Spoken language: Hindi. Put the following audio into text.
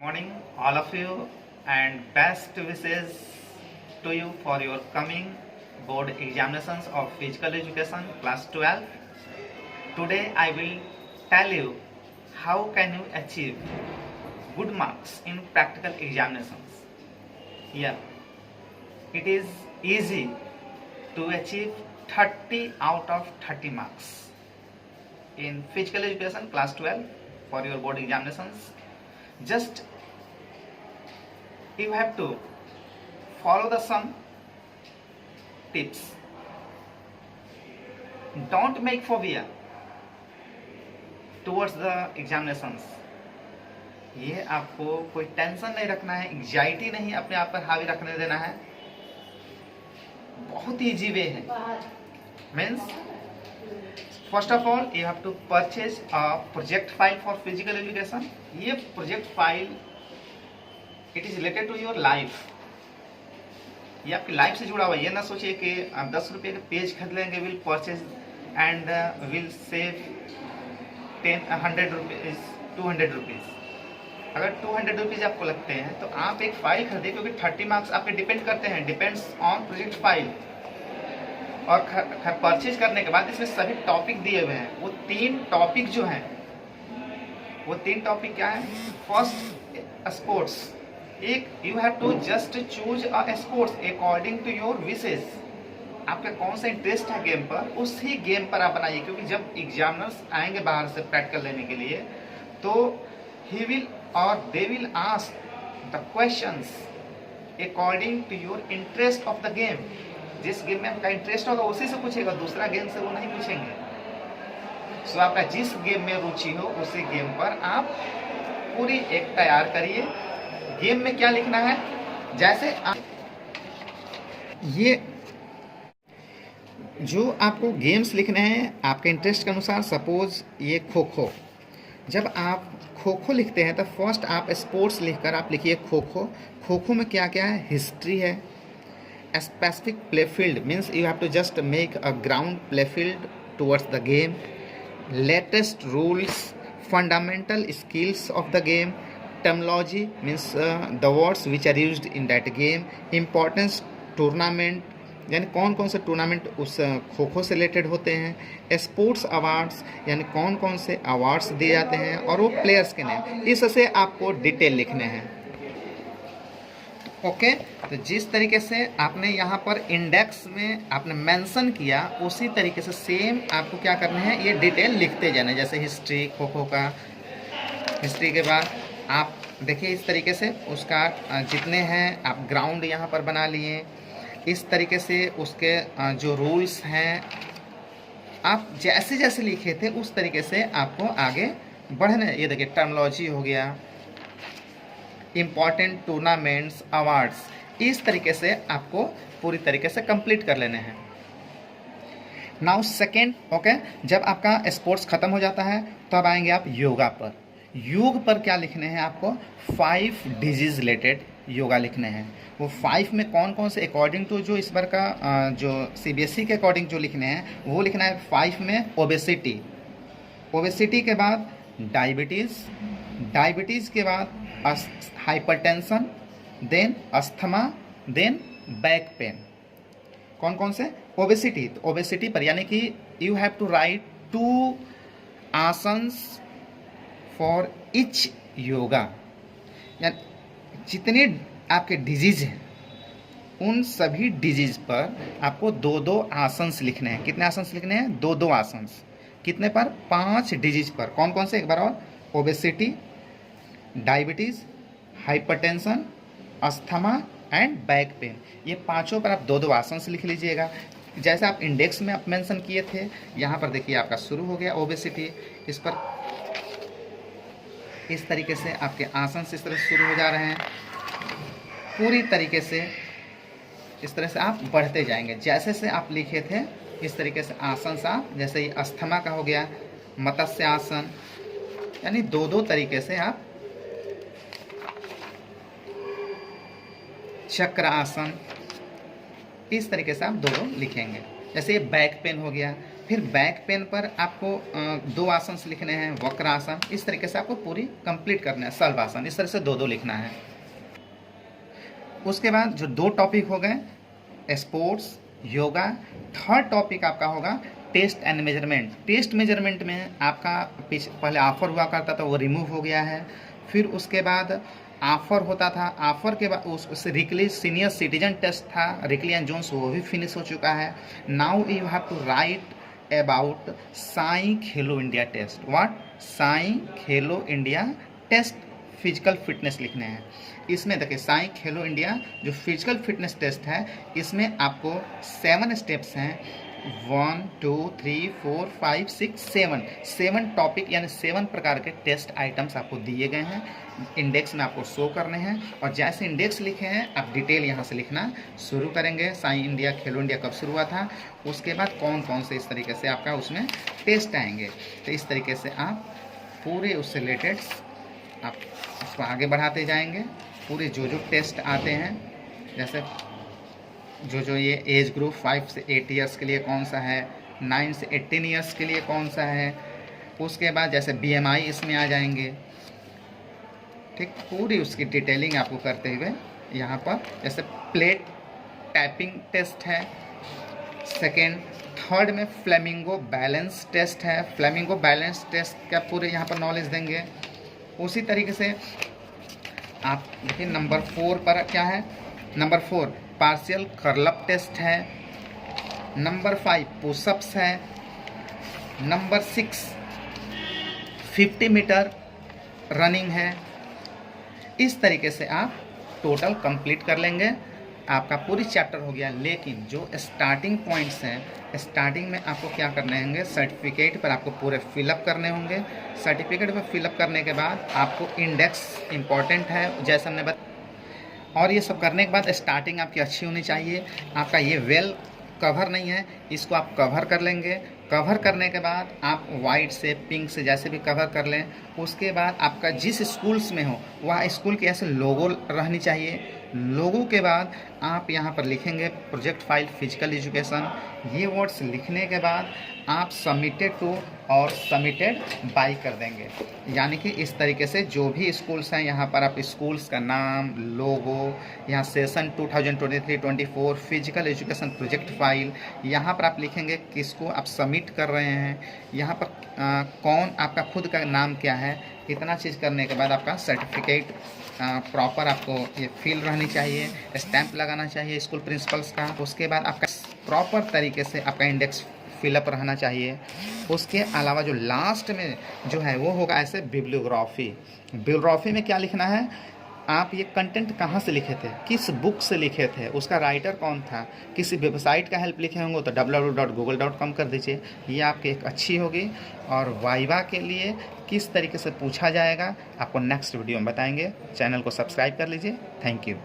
Morning, all of you, and best wishes to you for your coming board examinations of physical education class 12. Today I will tell you how can you achieve good marks in practical examinations. Yeah, it is easy to achieve 30 out of 30 marks in physical education class 12 for your board examinations. Just you have to follow the some tips. Don't make phobia towards the examinations. ये आपको कोई टेंशन नहीं रखना है, एंग्जाइटी नहीं अपने आप पर हावी रखने देना है. बहुत इजी वे है. Means first of all you have to purchase a project file for physical education. ये project file it is related to your life. ये आपकी लाइफ से जुड़ा हुआ. ये ना सोचिए कि आप 10 रुपये के पेज खरीद लेंगे, will purchase and will save 100 rupees 200 rupees. अगर 200 रुपीज आपको लगते हैं तो आप एक फाइल खरीदे, क्योंकि 30 मार्क्स आपके डिपेंड करते हैं, डिपेंड्स ऑन प्रोजेक्ट फाइल. और परचेज करने के बाद इसमें सभी टॉपिक दिए हुए हैं. वो 3 टॉपिक जो हैं, वो 3 टॉपिक क्या है? First sports. एक you have to just choose a sports according to your wishes. आपका कौन सा इंटरेस्ट है गेम पर, उसी गेम पर आप बनाइए. क्योंकि जब एग्जामिनर्स आएंगे बाहर से प्रैक्टिकल लेने के लिए, तो ही विल और they will ask the questions according to your interest of the game. जिस गेम में आपका इंटरेस्ट होगा उसी से पूछेगा, दूसरा गेम से वो नहीं पूछेंगे. सो आपका जिस गेम में रुचि हो उसी गेम पर आप पूरी एक तैयार करिए. गेम में क्या लिखना है, जैसे ये जो आपको गेम्स लिखने हैं आपके इंटरेस्ट के अनुसार. सपोज ये खो खो. जब आप खो खो लिखते हैं तो फर्स्ट आप स्पोर्ट्स लिखकर आप लिखिए खो खो. खो खो में क्या क्या है? हिस्ट्री है. Specific play field means you have to just make a ground play field towards the game. Latest rules, fundamental skills of the game. Terminology means the words which are used in that game. Importance tournament, यानी कौन कौन से टूर्नामेंट उस खो खो से रिलेटेड होते हैं. स्पोर्ट्स अवार्ड्स, यानी कौन कौन से अवार्ड्स दिए जाते हैं और वो प्लेयर्स के नेम. इससे आपको डिटेल लिखने हैं. ओके तो जिस तरीके से आपने यहाँ पर इंडेक्स में आपने मेंशन किया, उसी तरीके से सेम आपको क्या करना है, ये डिटेल लिखते जाना. जैसे हिस्ट्री, खो खो का हिस्ट्री के बाद आप देखिए इस तरीके से उसका जितने हैं आप ग्राउंड यहाँ पर बना लिए. इस तरीके से उसके जो रूल्स हैं आप जैसे जैसे लिखे थे उस तरीके से आपको आगे बढ़ना है. ये देखिए टर्मिनोलॉजी हो गया, इम्पॉर्टेंट टूर्नामेंट्स, अवार्ड्स. इस तरीके से आपको पूरी तरीके से कंप्लीट कर लेने हैं. नाउ सेकेंड, ओके, जब आपका स्पोर्ट्स खत्म हो जाता है तो अब आएंगे आप योगा पर. योग पर क्या लिखने हैं आपको? 5 डिजीज रिलेटेड योगा लिखने हैं. वो 5 में कौन कौन से अकॉर्डिंग टू जो इस बार का जो CBSE के अकॉर्डिंग जो लिखने हैं वो लिखना है. 5 में ओबेसिटी. ओबेसिटी के बाद डायबिटीज़. डायबिटीज़ के बाद hypertension, then asthma, then back pain. कौन कौन से? ओबेसिटी. तो ओबेसिटी पर यानी कि you have to write 2 asanas for each yoga. यानी जितने आपके डिजीज हैं उन सभी डिजीज पर आपको 2-2 आसन्स लिखने हैं. कितने आसन्स लिखने हैं? 2-2 आसन्स. कितने पर? 5 डिजीज पर. कौन कौन से? एक बार और. Obesity, diabetes, hypertension, asthma and back pain. ये पांचों पर आप 2-2 आसन्स लिख लीजिएगा. जैसे आप इंडेक्स में आप मेंशन किए थे, यहाँ पर देखिए आपका शुरू हो गया ओबेसिटी. इस पर इस तरीके से आपके आसन्स इस तरह से शुरू हो जा रहे हैं. पूरी तरीके से इस तरह से आप बढ़ते जाएंगे. जैसे से आप लिखे थे इस तरीके से आसन्स आप, जैसे ये अस्थमा का हो गया, मत्स्य आसन, यानी 2-2 तरीके से आप चक्र आसन, इस तरीके से आप 2-2 लिखेंगे. जैसे ये बैक पेन हो गया फिर बैक पेन पर आपको 2 आसन लिखने हैं, वक्रासन। इस तरीके से आपको पूरी कंप्लीट करना है। सर्वासन, इस तरह से 2-2 लिखना है। उसके बाद जो 2 टॉपिक हो गए, स्पोर्ट्स, योगा। थर्ड टॉपिक आपका होगा test and measurement. Test measurement में आपका पहले ऑफर हुआ करता था, वो रिमूव हो गया है। फिर उसके बाद ऑफर होता था, ऑफर के बाद उस रिकली सीनियर सिटीजन टेस्ट था, रिकली एंड जोन्स, वो भी फिनिश हो चुका है। Now you have to write about SAI Khelo India test. What? Sai Khelo India test physical fitness लिखने हैं। इसमें देखिए साई खेलो इंडिया जो फिजिकल फिटनेस टेस्ट है, इसमें आपको 7 स्टेप्स हैं। 1 2 3 4 5 6 7 टॉपिक यानी 7 प्रकार के टेस्ट आइटम्स आपको दिए गए हैं। इंडेक्स में आपको शो करने हैं, और जैसे इंडेक्स लिखे हैं आप डिटेल यहाँ से लिखना शुरू करेंगे। साई इंडिया खेलो इंडिया कब शुरू हुआ था, उसके बाद कौन कौन से इस तरीके से आपका उसमें टेस्ट आएंगे। तो इस तरीके से आप पूरे उससे रिलेटेड आप उसको आगे बढ़ाते जाएंगे। पूरे जो टेस्ट आते हैं, जैसे जो ये एज ग्रुप 5 से 8 ईयर्स के लिए कौन सा है, 9 से 18 ईयर्स के लिए कौन सा है, उसके बाद जैसे BMI इसमें आ जाएंगे। ठीक, पूरी उसकी डिटेलिंग आपको करते हुए यहाँ पर जैसे प्लेट टैपिंग टेस्ट है। सेकेंड, थर्ड में फ्लेमिंगो बैलेंस टेस्ट है। फ्लेमिंगो बैलेंस टेस्ट का पूरे यहाँ पर नॉलेज देंगे। उसी तरीके से आप देखिए नंबर 4 पर क्या है। नंबर 4 पार्शियल कर्लअप टेस्ट है। नंबर 5 पुशअप्स है। नंबर 6 50 मीटर रनिंग है। इस तरीके से आप टोटल कंप्लीट कर लेंगे। आपका पूरी चैप्टर हो गया। लेकिन जो स्टार्टिंग पॉइंट्स हैं, स्टार्टिंग में आपको क्या करने होंगे, सर्टिफिकेट पर आपको पूरे फिलअप करने होंगे। सर्टिफिकेट पर फिलअप करने के बाद आपको इंडेक्स इम्पॉर्टेंट है, जैसे हमने और ये सब करने के बाद स्टार्टिंग आपकी अच्छी होनी चाहिए। आपका ये वेल कवर नहीं है, इसको आप कवर कर लेंगे। कवर करने के बाद आप वाइट से पिंक से जैसे भी कवर कर लें। उसके बाद आपका जिस स्कूल्स में हो वहाँ स्कूल की ऐसे लोगो रहनी चाहिए। लोगों के बाद आप यहाँ पर लिखेंगे प्रोजेक्ट फाइल फिजिकल एजुकेशन। ये वर्ड्स लिखने के बाद आप सबमिटेड टू और सबमिटेड बाय कर देंगे। यानी कि इस तरीके से जो भी स्कूल्स हैं यहाँ पर आप स्कूल्स का नाम, लोगो, यहाँ session 2023-24 physical education project file, यहाँ पर आप लिखेंगे किसको आप सबमिट कर रहे हैं। यहाँ पर कौन आपका खुद का नाम क्या है। इतना चीज़ करने के बाद आपका सर्टिफिकेट प्रॉपर आपको ये फिल रहनी चाहिए, स्टैंप लगाना चाहिए स्कूल प्रिंसिपल्स का। उसके बाद आपका प्रॉपर तरीके से आपका इंडेक्स फिलअप रहना चाहिए। उसके अलावा जो लास्ट में जो है वो होगा ऐसे बिब्लियोग्राफी। बिब्लियोग्राफी में क्या लिखना है, आप ये कंटेंट कहाँ से लिखे थे, किस बुक से लिखे थे, उसका राइटर कौन था, किसी वेबसाइट का हेल्प लिखे होंगे तो www.google.com कर दीजिए। ये आपकी एक अच्छी होगी। और वाइवा के लिए किस तरीके से पूछा जाएगा आपको नेक्स्ट वीडियो में बताएंगे। चैनल को सब्सक्राइब कर लीजिए। Thank you.